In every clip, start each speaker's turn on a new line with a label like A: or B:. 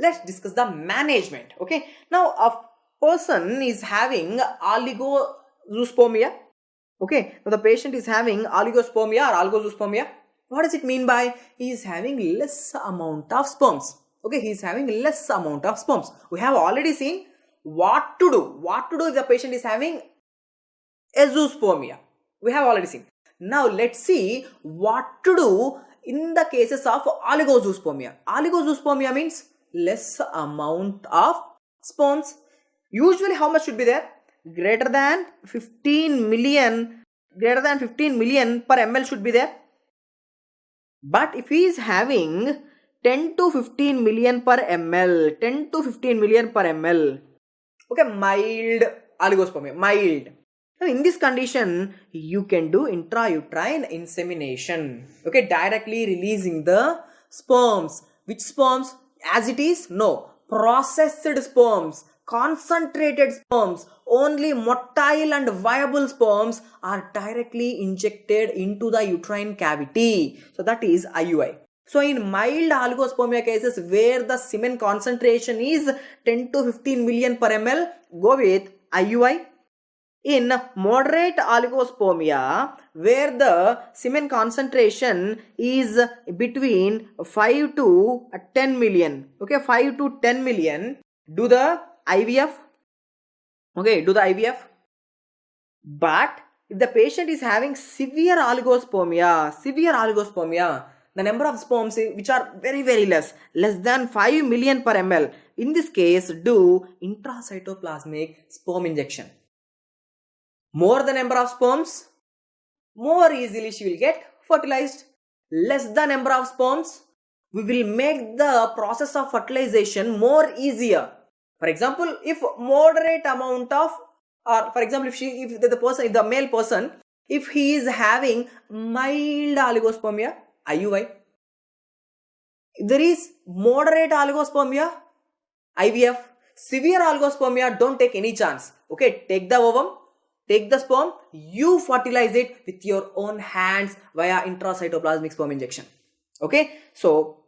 A: let's discuss the management. Okay, now a person is having oligozoospermia. Okay, now the patient is having oligospermia or oligozoospermia. What does it mean by he is having less amount of sperms? Okay, he is having less amount of sperms. We have already seen what to do. What to do if the patient is having azoospermia. We have already seen. Now let's see what to do in the cases of oligozoospermia. Oligozoospermia means less amount of sperms. Usually how much should be there? Greater than 15 million per ml should be there. But if he is having 10 to 15 million per ml, okay, mild oligospermia, mild. Now in this condition, you can do intrauterine insemination. Okay, directly releasing the sperms. Which sperms? As it is? No. Processed sperms, concentrated sperms, only motile and viable sperms are directly injected into the uterine cavity. So that is IUI. So in mild oligospermia cases where the semen concentration is 10 to 15 million per ml, go with IUI. In moderate oligospermia, where the semen concentration is between 5 to 10 million, okay, 5 to 10 million, do the IVF. Okay, do the IVF. But if the patient is having severe oligospermia, the number of sperms which are very less than 5 million per ml, in this case do intracytoplasmic sperm injection. More the number of sperms, more easily she will get fertilized. Less the number of sperms, we will make the process of fertilization more easier. For example, if moderate amount of, or for example, if the male person, if he is having mild oligospermia, IUI. If there is moderate oligospermia, IVF. Severe oligospermia, don't take any chance. Okay, take the ovum, take the sperm, you fertilize it with your own hands via intracytoplasmic sperm injection. Okay, so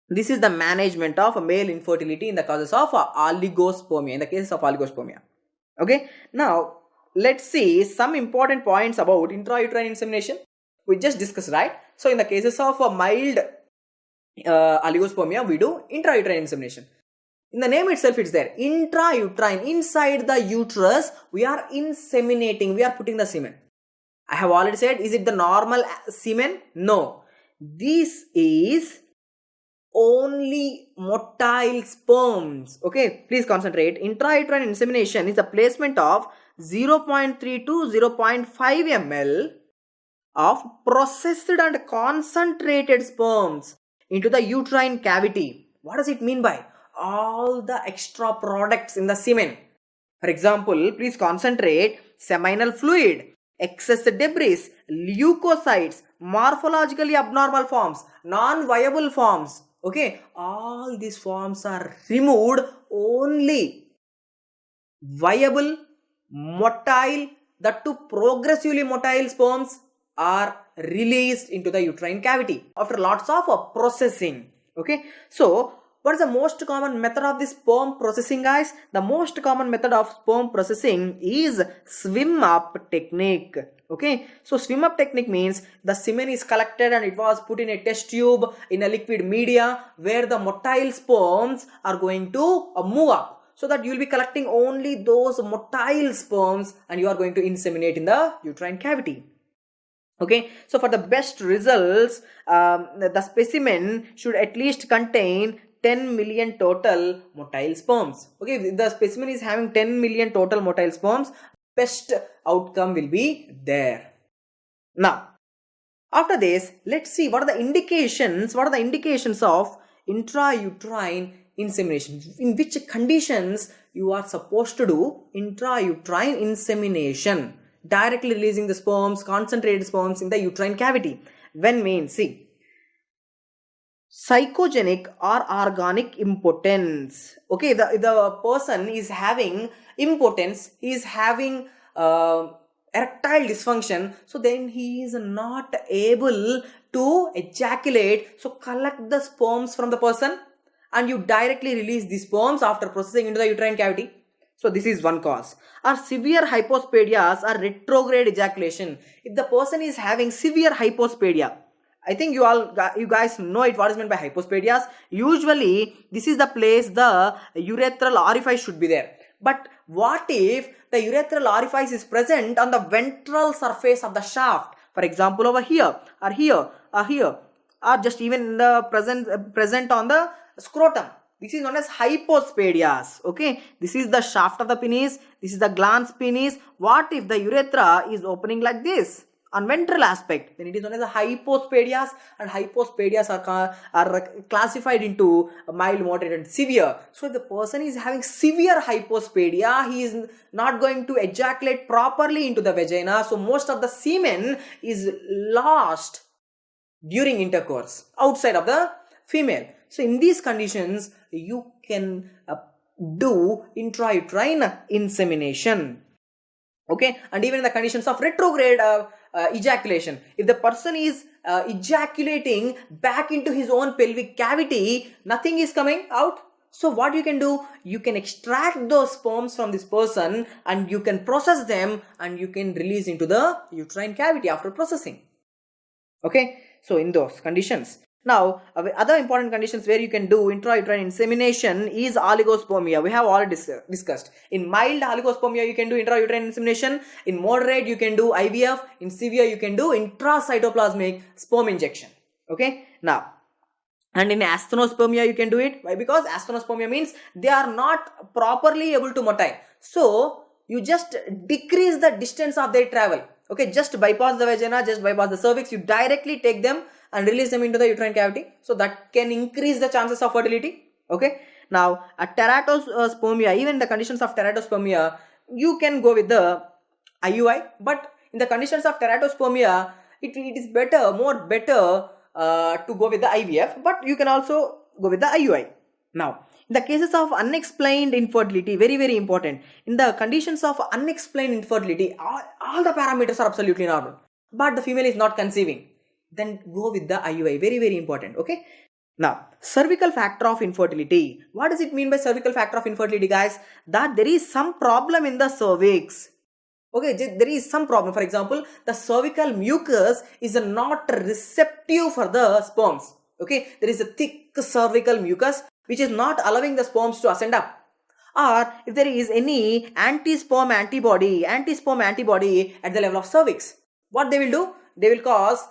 A: this is the management of male infertility in the causes of oligospermia, in the cases of oligospermia. Okay, now let's see some important points about intrauterine insemination. We just discussed, right? So in the cases of mild oligospermia, we do intrauterine insemination. In the name itself, it's there. Intrauterine, inside the uterus, we are inseminating, we are putting the semen. I have already said, is it the normal semen? No. This is only motile sperms. Okay, please concentrate. Intrauterine insemination is the placement of 0.3 to 0.5 ml of processed and concentrated sperms into the uterine cavity. What does it mean by all the extra products in the semen? For example, please concentrate: seminal fluid, excess debris, leukocytes, morphologically abnormal forms, non-viable forms. Okay, all these forms are removed. Only viable, motile, that too progressively motile sperms are released into the uterine cavity after lots of processing. Okay, so what is the most common method of this sperm processing, guys? The most common method of sperm processing is swim up technique. Okay, so swim up technique means the semen is collected and it was put in a test tube in a liquid media where the motile sperms are going to move up, so that you will be collecting only those motile sperms and you are going to inseminate in the uterine cavity. Okay, so for the best results, the specimen should at least contain 10 million total motile sperms. Okay, if the specimen is having 10 million total motile sperms, best outcome will be there. Now, after this, let's see what are the indications of intrauterine insemination. In which conditions you are supposed to do intrauterine insemination, directly releasing the sperms, concentrated sperms in the uterine cavity. When means, see, psychogenic or organic impotence. Okay, the person is having impotence, he is having erectile dysfunction, so then he is not able to ejaculate, so collect the sperms from the person and you directly release the sperms after processing into the uterine cavity. So this is one cause. Or severe hypospadias or retrograde ejaculation. If the person is having severe hypospadia, I think you guys know it, what is meant by hypospadias. Usually this is the place the urethral orifice should be there. But what if the urethral orifice is present on the ventral surface of the shaft? For example, over here or here or here, or just even in the present on the scrotum. This is known as hypospadias. Okay, this is the shaft of the penis, this is the glans penis. What if the urethra is opening like this on ventral aspect? Then it is known as the hypospadias, and hypospadias are classified into mild, moderate and severe. So if the person is having severe hypospadia, he is not going to ejaculate properly into the vagina, so most of the semen is lost during intercourse outside of the female. So in these conditions you can do intrauterine insemination. Okay, and even in the conditions of retrograde ejaculation, if the person is ejaculating back into his own pelvic cavity, nothing is coming out. So what you can do, you can extract those sperms from this person and you can process them and you can release into the uterine cavity after processing. Okay, so in those conditions. Now, other important conditions where you can do intrauterine insemination is oligospermia. We have already discussed. In mild oligospermia, you can do intrauterine insemination. In moderate, you can do IVF. In severe, you can do intracytoplasmic sperm injection. Okay. Now, and in asthenospermia, you can do it. Why? Because asthenospermia means they are not properly able to motile. So, you just decrease the distance of their travel. Okay, just bypass the vagina, just bypass the cervix. You directly take them and release them into the uterine cavity. So that can increase the chances of fertility. Okay. Now, a teratospermia, even in the conditions of teratospermia, you can go with the IUI. But in the conditions of teratospermia, it is better to go with the IVF. But you can also go with the IUI. Now, in the cases of unexplained infertility, very, very important. In the conditions of unexplained infertility, all the parameters are absolutely normal, but the female is not conceiving. Then go with the IUI. Very, very important. Okay. Now, cervical factor of infertility. What does it mean by cervical factor of infertility, guys? That there is some problem in the cervix. Okay, there is some problem. For example, the cervical mucus is not receptive for the sperms. Okay, there is a thick cervical mucus which is not allowing the sperms to ascend up. Or if there is any anti-sperm antibody at the level of cervix, what they will do? They will cause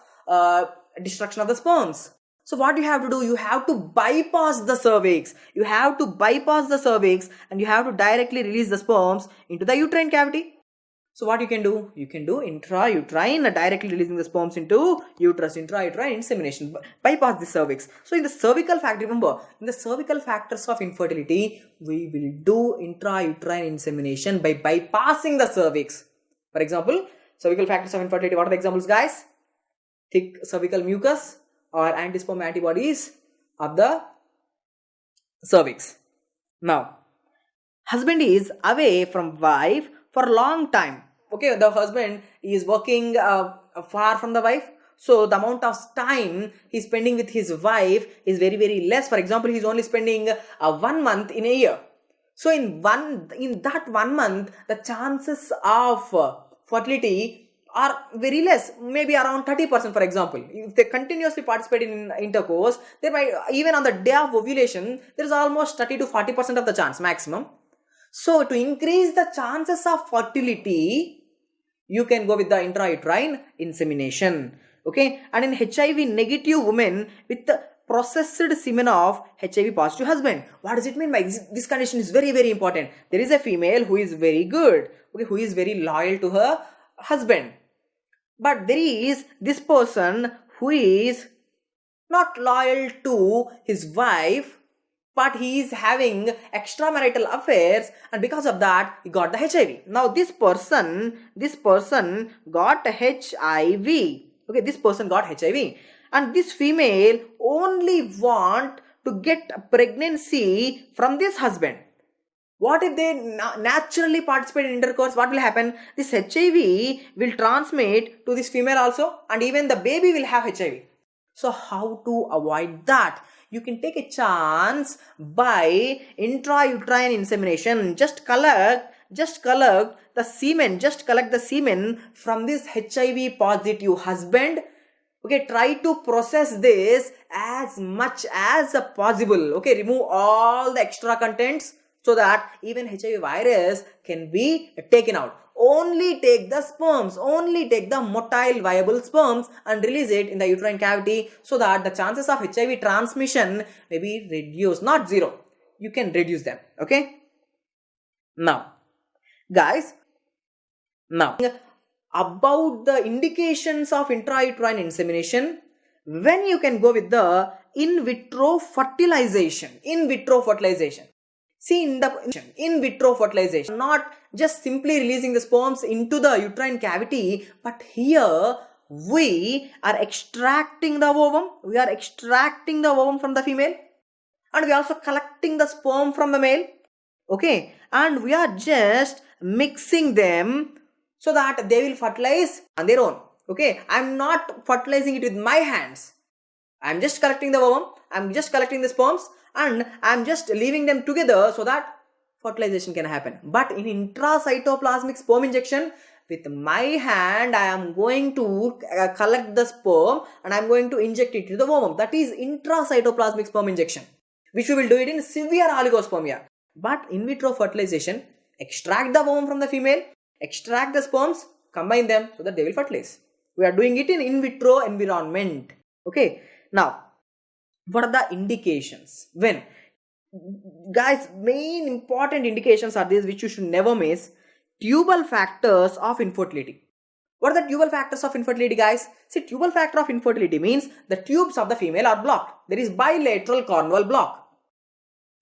A: destruction of the sperms. So what you have to do, you have to bypass the cervix. You have to bypass the cervix and you have to directly release the sperms into the uterine cavity. So what you can do? You can do intrauterine, directly releasing the sperms into uterus, intrauterine insemination, bypass the cervix. So in the cervical factor, remember, in the cervical factors of infertility, we will do intrauterine insemination by bypassing the cervix. For example, cervical factors of infertility, what are the examples, guys? Thick cervical mucus or anti-sperm antibodies of the cervix. Now, husband is away from wife for a long time. Okay, the husband is working far from the wife. So the amount of time he's spending with his wife is very, very less. For example, he's only spending 1 month in a year. So in that 1 month, the chances of fertility are very less, maybe around 30%. For example, if they continuously participate in intercourse, they might, even on the day of ovulation, there is almost 30 to 40% of the chance maximum. So to increase the chances of fertility, you can go with the intrauterine insemination. Okay, and in HIV negative women with the processed semen of HIV positive husband, what does it mean by this condition is very, very important. There is a female who is very good, okay, who is very loyal to her husband, but there is this person who is not loyal to his wife, but he is having extramarital affairs, and because of that he got the HIV. Now this person got HIV. Okay, this person got HIV, and this female only want to get pregnancy from this husband. What if they naturally participate in intercourse? What will happen? This HIV will transmit to this female also, and even the baby will have HIV. So how to avoid that? you can take a chance by intrauterine insemination. Just collect the semen from this HIV positive husband. Okay, try to process this as much as possible. Okay, remove all the extra contents so that even HIV virus can be taken out. Only take the sperms, only take the motile viable sperms and release it in the uterine cavity so that the chances of HIV transmission may be reduced, not zero. You can reduce them. Okay. Now, guys, about the indications of intrauterine insemination, when you can go with the in vitro fertilization. See, in the in vitro fertilization, not just simply releasing the sperms into the uterine cavity, but here we are extracting the ovum. We are extracting the ovum from the female, and we are also collecting the sperm from the male. Okay, and we are just mixing them so that they will fertilize on their own. Okay, I am not fertilizing it with my hands. I am just collecting the ovum, I am just collecting the sperms, and I am just leaving them together so that fertilization can happen. But in intracytoplasmic sperm injection, with my hand, I am going to collect the sperm and I am going to inject it to the ovum. That is intracytoplasmic sperm injection, which we will do it in severe oligospermia. But in vitro fertilization, extract the ovum from the female, extract the sperms, combine them so that they will fertilize. We are doing it in vitro environment. Okay. Now, what are the indications? When? Guys, main important indications are these which you should never miss. Tubal factors of infertility. What are the tubal factors of infertility, guys? See, tubal factor of infertility means the tubes of the female are blocked. There is bilateral Cornwall block.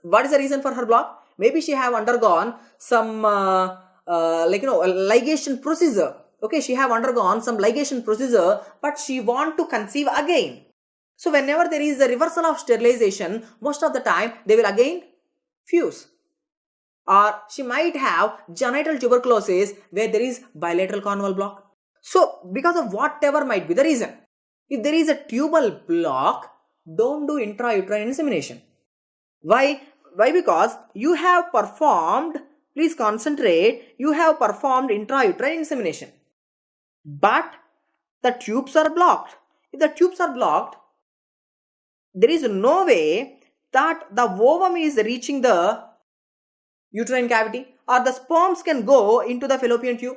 A: What is the reason for her block? Maybe she have undergone some ligation procedure. Okay, she have undergone some ligation procedure, but she want to conceive again. So whenever there is a reversal of sterilization, most of the time they will again fuse. Or she might have genital tuberculosis where there is bilateral Cornwall block. So because of whatever might be the reason, if there is a tubal block, don't do intrauterine insemination. Why? Because you have performed, please concentrate, you have performed intrauterine insemination. But the tubes are blocked. If the tubes are blocked, there is no way that the ovum is reaching the uterine cavity or the sperms can go into the fallopian tube.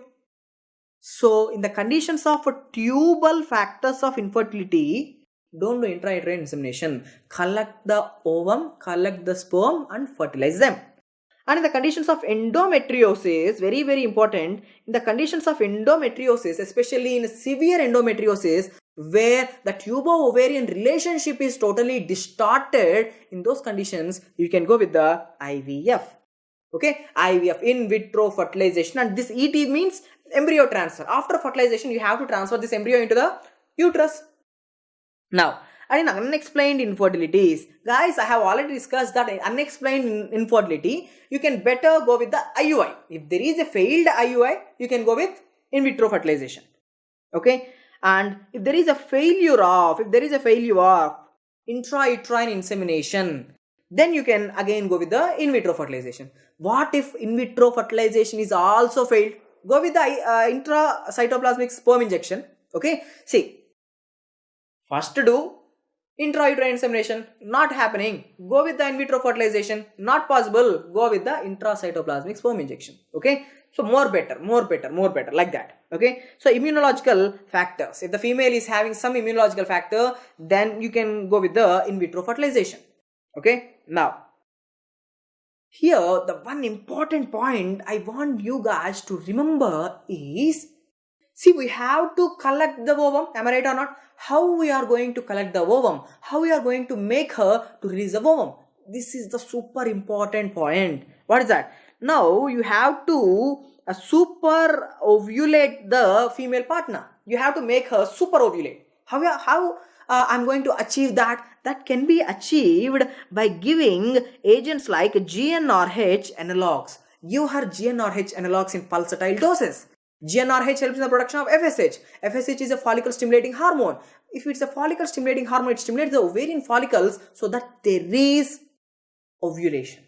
A: So, in the conditions of tubal factors of infertility, don't do intrauterine insemination. Collect the ovum, collect the sperm and fertilize them. And in the conditions of endometriosis, very, very important, in the conditions of endometriosis, especially in severe endometriosis, where the tubo-ovarian relationship is totally distorted, in those conditions, you can go with the IVF. Okay, IVF, in vitro fertilization, and this ET means embryo transfer. After fertilization, you have to transfer this embryo into the uterus. Now, and in unexplained infertilities, guys, I have already discussed that in unexplained infertility, you can better go with the IUI. If there is a failed IUI, you can go with in vitro fertilization. Okay, and if there is a failure of intrauterine insemination, then you can again go with the in vitro fertilization. What if in vitro fertilization is also failed? Go with the intracytoplasmic sperm injection. Okay, see, first do intrauterine insemination, not happening, go with the in vitro fertilization, not possible, go with the intracytoplasmic sperm injection. Okay, so more better, like that. Okay, so immunological factors, if the female is having some immunological factor, then you can go with the in vitro fertilization. Okay, now here the one important point I want you guys to remember is, see, we have to collect the ovum, am I right or not? How we are going to collect the ovum? How we are going to make her to release the ovum? This is the super important point. What is that? Now you have to super ovulate the female partner. You have to make her super ovulate. How I'm going to achieve that? That can be achieved by giving agents like GnRH analogs. Give her GnRH analogs in pulsatile doses. GnRH helps in the production of FSH. FSH is a follicle stimulating hormone. If it's a follicle stimulating hormone, it stimulates the ovarian follicles so that there is ovulation.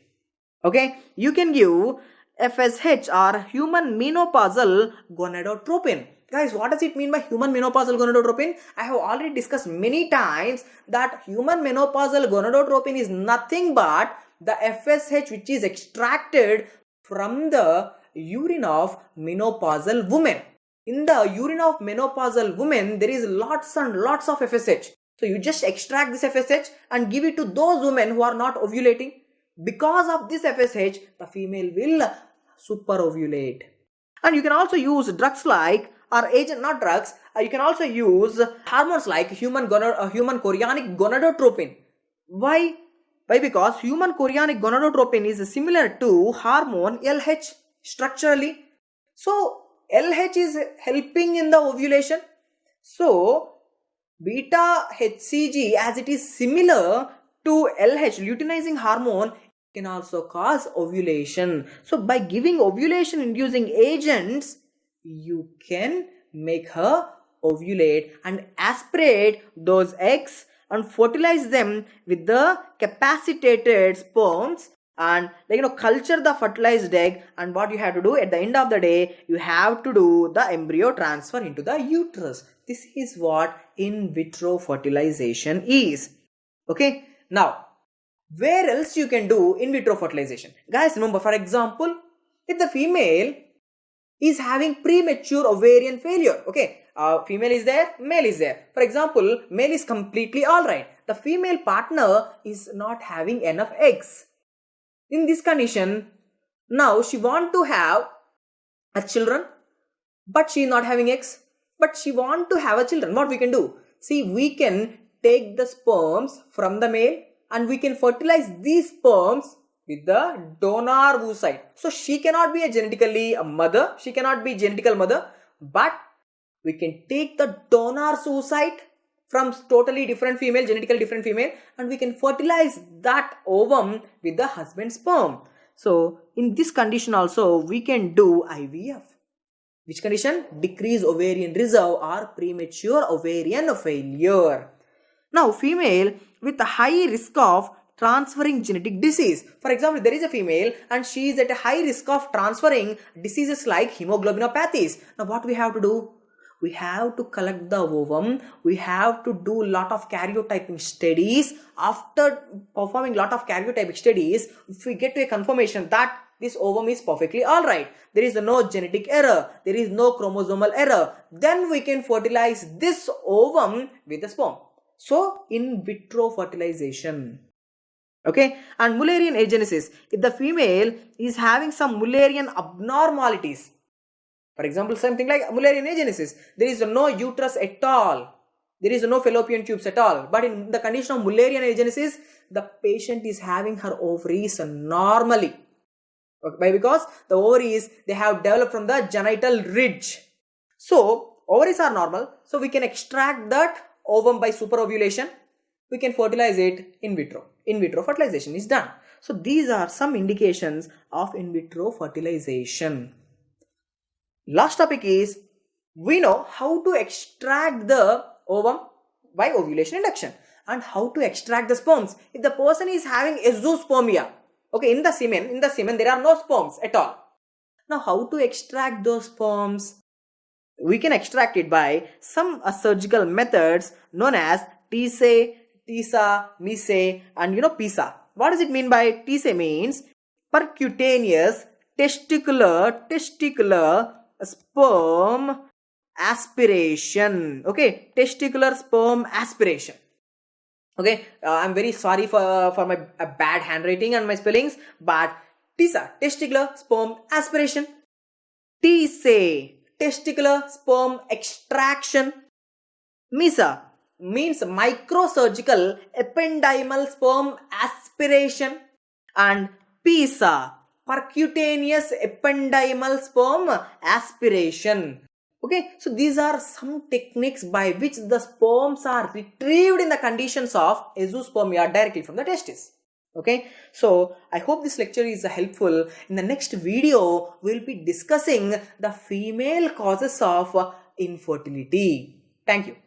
A: Okay, you can give FSH or human menopausal gonadotropin. Guys, what does it mean by human menopausal gonadotropin? I have already discussed many times that human menopausal gonadotropin is nothing but the FSH which is extracted from the urine of menopausal women. In the urine of menopausal women, there is lots and lots of FSH. So you just extract this FSH and give it to those women who are not ovulating. Because of this FSH, the female will super ovulate. And you can also use drugs like, or agent, not drugs, you can also use hormones like human chorionic gonadotropin. Why? Because human chorionic gonadotropin is similar to hormone LH structurally. So LH is helping in the ovulation. So beta HCG, as it is similar to LH, luteinizing hormone, can also cause ovulation. So by giving ovulation inducing agents, you can make her ovulate and aspirate those eggs and fertilize them with the capacitated sperms, and culture the fertilized egg. And what you have to do at the end of the day, you have to do the embryo transfer into the uterus. This is what in vitro fertilization is. Okay, now where else you can do in vitro fertilization? Guys, remember, for example, if the female is having premature ovarian failure, okay, female is there, male is there. For example, male is completely alright. The female partner is not having enough eggs. In this condition, now she want to have a children, but she is not having eggs, but she want to have a children. What we can do? See, we can take the sperms from the male and we can fertilize these sperms with the donor oocyte. So she cannot be a genetically mother, she cannot be genetical mother, but we can take the donor oocyte from totally different female, genetically different female, and we can fertilize that ovum with the husband's sperm. So in this condition also we can do IVF. Which condition? Decreased ovarian reserve or premature ovarian failure. Now female with a high risk of transferring genetic disease. For example, there is a female and she is at a high risk of transferring diseases like hemoglobinopathies. Now what we have to do? We have to collect the ovum. We have to do lot of karyotyping studies. After performing lot of karyotyping studies, if we get to a confirmation that this ovum is perfectly alright, there is no genetic error, there is no chromosomal error, then we can fertilize this ovum with the sperm. So in vitro fertilization. Okay, and Mullerian agenesis. If the female is having some Mullerian abnormalities, for example, something like Mullerian agenesis, there is no uterus at all, there is no fallopian tubes at all, but in the condition of Mullerian agenesis, the patient is having her ovaries normally. Why? Because the ovaries, they have developed from the genital ridge. So ovaries are normal, so we can extract that ovum by superovulation. We can fertilize it in vitro. In vitro fertilization is done. So these are some indications of in vitro fertilization. Last topic is, we know how to extract the ovum by ovulation induction and how to extract the sperms. If the person is having azoospermia, okay, in the semen there are no sperms at all. Now how to extract those sperms? We can extract it by some surgical methods known as TISA, MISA, and PISA. What does it mean by TISA? Means percutaneous testicular sperm aspiration. Okay, testicular sperm aspiration. Okay, I'm very sorry for my bad handwriting and my spellings, but TISA, testicular sperm aspiration. TISA, testicular sperm extraction. MISA means microsurgical ependymal sperm aspiration, and PISA, percutaneous ependymal sperm aspiration. Okay, so these are some techniques by which the sperms are retrieved in the conditions of azoospermia directly from the testis. Okay, so I hope this lecture is helpful. In the next video, we'll be discussing the female causes of infertility. Thank you.